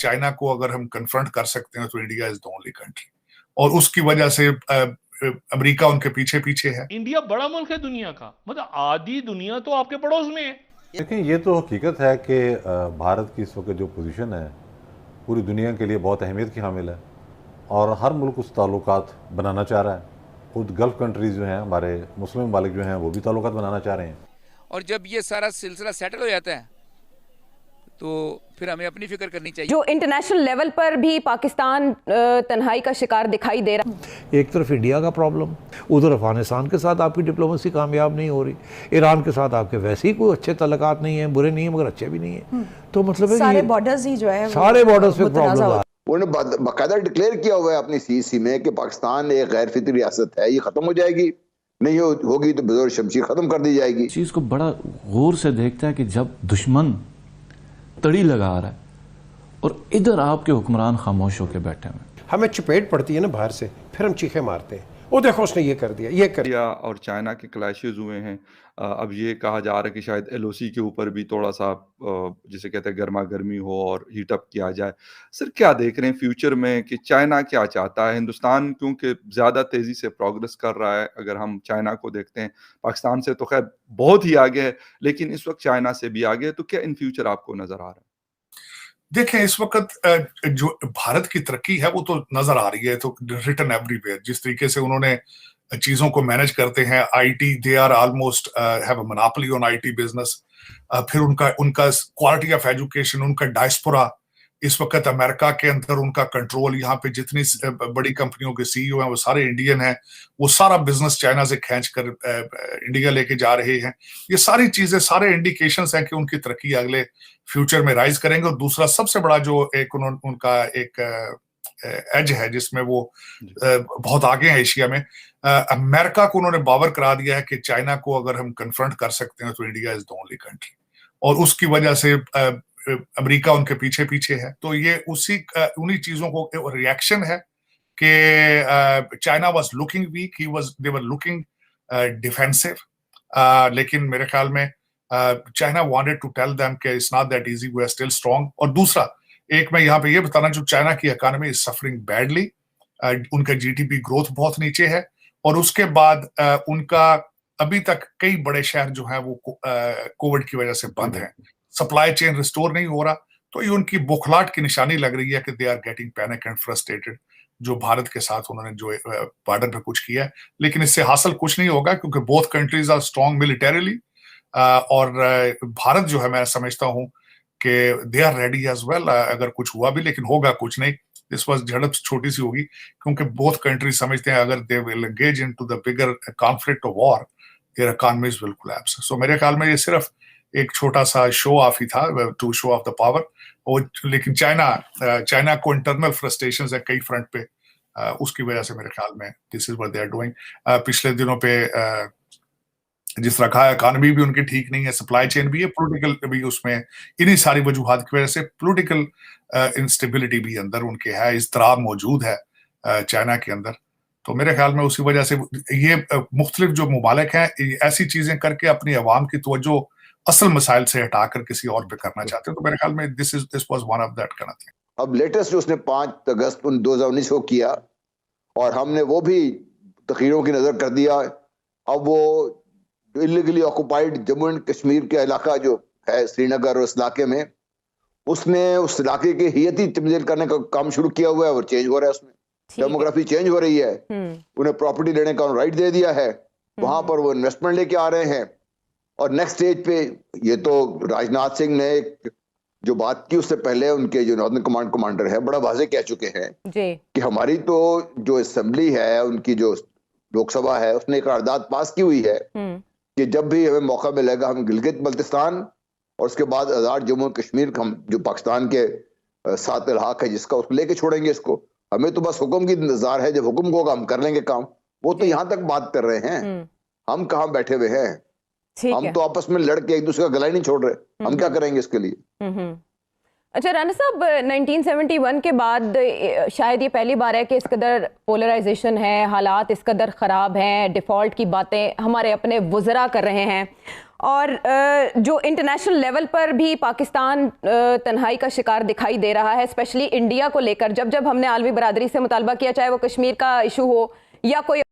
China को अगर हम कन्फ्रंट कर सकते हैं तो India is the only country, और उसकी वजह से अमेरिका उनके पीछे पीछे है। इंडिया बड़ा मुल्क है दुनिया का, मतलब आधी दुनिया तो आपके पड़ोस में है। लेकिन ये तो हकीकत है कि भारत की इस वक्त जो पोजीशन है पूरी दुनिया के लिए बहुत अहमियत की हामिल है, और हर मुल्क उस ताल्लुकात बनाना चाह रहा है। खुद गल्फ़ कंट्रीज़ जो हैं, हमारे मुस्लिम ममालिक जो हैं, वो भी ताल्लुकात बनाना चाह रहे हैं। और जब ये सारा सिलसिला सेटल हो जाता है तो फिर हमें अपनी फिक्र करनी चाहिए। जो इंटरनेशनल लेवल पर भी पाकिस्तान तन्हाई का शिकार दिखाई दे रहा है। एक तरफ इंडिया का प्रॉब्लम, उधर अफगानिस्तान के साथ आपकी डिप्लोमेसी कामयाब नहीं हो रही, ईरान के साथ आपके वैसे ही कोई अच्छे तल्लुकात नहीं हैं, बुरे नहीं हैं मगर अच्छे भी नहीं हैं। तो मतलब है सारे बॉर्डर्स ही जो है सारे बॉर्डर्स पे प्रॉब्लम है। उन्होंने बाकायदा डिक्लेयर किया हुआ है अपनी सीसी में कि पाकिस्तान एक गैर फितरी रियासत है, ये खत्म हो जाएगी, नहीं होगी तो बेजोर शमशीर खत्म कर दी जाएगी। चीज को बड़ा गौर से देखता है कि जब दुश्मन तड़ी लगा रहा है और इधर आपके हुक्मरान खामोश होकर बैठे हुए, हमें चपेट पड़ती है ना बाहर से, फिर हम चीखे मारते हैं, वो देखो उसने ये कर दिया, ये कर दिया। और चाइना के क्लैशेस हुए हैं। अब ये कहा जा रहा है कि शायद एलओसी के ऊपर भी थोड़ा सा जिसे कहते हैं गर्मा गर्मी हो और हीट अप किया जाए। सर क्या देख रहे हैं फ्यूचर में कि चाइना क्या चाहता है? हिंदुस्तान क्योंकि ज़्यादा तेज़ी से प्रोग्रेस कर रहा है, अगर हम चाइना को देखते हैं, पाकिस्तान से तो खैर बहुत ही आगे है, लेकिन इस वक्त चाइना से भी आगे है, तो क्या इन फ्यूचर आपको नज़र आ रहा है? देखें, इस वक्त जो भारत की तरक्की है वो तो नजर आ रही है, तो रिटन एवरीवेयर। जिस तरीके से उन्होंने चीजों को मैनेज करते हैं, IT, they are almost have a monopoly on IT business. फिर उनका उनका क्वालिटी ऑफ एजुकेशन, उनका डायस्पोरा, इस वक्त अमेरिका के अंदर उनका कंट्रोल, यहाँ पे जितनी बड़ी कंपनियों के सीईओ हैं वो सारे इंडियन हैं, वो सारा बिजनेस चाइना से खींच कर इंडिया लेके जा रहे हैं। ये सारी चीजें, सारे इंडिकेशंस हैं कि उनकी तरक्की अगले फ्यूचर में राइज करेंगे। और दूसरा सबसे बड़ा जो एक उनका एक एज है जिसमें वो बहुत आगे हैं एशिया में, अमेरिका को उन्होंने बावर करा दिया है कि चाइना को अगर हम कन्फ्रंट कर सकते हैं तो India is the only country, और उसकी वजह से अमेरिका उनके पीछे पीछे है। तो ये उन्हीं चीजों को रिएक्शन है कि China was looking weak, they were looking defensive, लेकिन मेरे ख्याल में China wanted to tell them कि it's not that easy, we are still strong. और दूसरा एक मैं यहाँ पे ये बताना, जो चाइना की इकोनॉमी इज सफरिंग बैडली, उनका जीडीपी ग्रोथ बहुत नीचे है, और उसके बाद उनका अभी तक कई बड़े शहर जो हैं वो कोविड की वजह से बंद हैं, सप्लाई चेन रिस्टोर नहीं हो रहा। तो ये उनकी बुखलाहट की निशानी लग रही है कि they are getting panic and frustrated, जो भारत के साथ उन्होंने जो बॉर्डर पे कुछ किया है। लेकिन इससे हासिल कुछ नहीं होगा क्योंकि both countries are strong militarily, और भारत जो है मैं समझता हूं कि they are ready as well अगर कुछ हुआ भी, लेकिन होगा कुछ नहीं। इस वक्त झड़प छोटी सी होगी क्योंकि बोथ कंट्रीज समझते हैं अगर they will engage into the bigger conflict of war, their economies will collapse. So मेरे ख्याल में ये सिर्फ एक छोटा सा शो ऑफ ही था, to show off the power. और लेकिन चाइना को इंटरनल फ्रस्ट्रेशंस है कई फ्रंट पे, उसकी वजह से मेरे ख्याल में this is what they are doing. पिछले दिनों पे जिस रखा है, इकोनॉमी भी उनकी ठीक नहीं है, सप्लाई चेन भी है, पॉलिटिकल भी उसमें, इन्हीं सारी वजूहात की वजह से पॉलिटिकल इंस्टेबिलिटी भी अंदर उनके है, इज़्तिराब मौजूद है चाइना के अंदर। तो मेरे ख्याल में उसी वजह से ये मुख्तलिफ जो मुमालिक हैं ऐसी चीजें करके अपनी अवाम की तवज्जो असल मसाइल से हटाकर किसी और पे करना चाहते हैं। तो मेरे ख्याल में this was one of that kind of thing. अब लेटेस्ट जो उसने 5 अगस्त 2019 को किया, और हमने वो भी तखीरों की नजर कर दिया। अब वो illegally occupied Jammu and Kashmir के इलाका जो है, श्रीनगर और उस इलाके में, उसने उस इलाके की हियती तब्दील करने का काम शुरू किया हुआ है और चेंज हो रहा है, उसमें डेमोग्राफी चेंज हो रही है। उन्हें प्रॉपर्टी लेने का राइट दे दिया है, वहां पर वो इन्वेस्टमेंट लेके आ रहे हैं। और नेक्स्ट स्टेज पे ये तो राजनाथ सिंह ने जो बात की उससे पहले उनके जो नॉर्दर्न कमांड कमांडर है बड़ा वाजे कह चुके हैं कि हमारी तो जो असेंबली है, उनकी जो लोकसभा है, उसने एक करारदाद पास की हुई है कि जब भी हमें मौका मिलेगा हम गिलगित बल्तिस्तान और उसके बाद आजाद जम्मू कश्मीर हम जो पाकिस्तान के साथ इल्हाक है जिसका, उसको लेके छोड़ेंगे इसको। हमें तो बस हुक्म की इंतजार है, जब हुक्म होगा हम कर लेंगे काम। वो तो यहाँ तक बात कर रहे हैं, हम कहाँ बैठे हुए हैं। हम तो आपस में लड़के एक दूसरे का गला ही नहीं छोड़ रहे, हम क्या करेंगे इसके लिए। अच्छा राना साहब, 1971 के बाद शायद ये पहली बार है कि इस कदर पोलराइजेशन है, हालात इस कदर ख़राब हैं, डिफ़ॉल्ट की बातें हमारे अपने वुज़रा कर रहे हैं, और जो इंटरनेशनल लेवल पर भी पाकिस्तान तन्हाई का शिकार दिखाई दे रहा है, स्पेशली इंडिया को लेकर। जब जब हमने आलमी बरादरी से मुतालबा किया, चाहे वो कश्मीर का इशू हो या कोई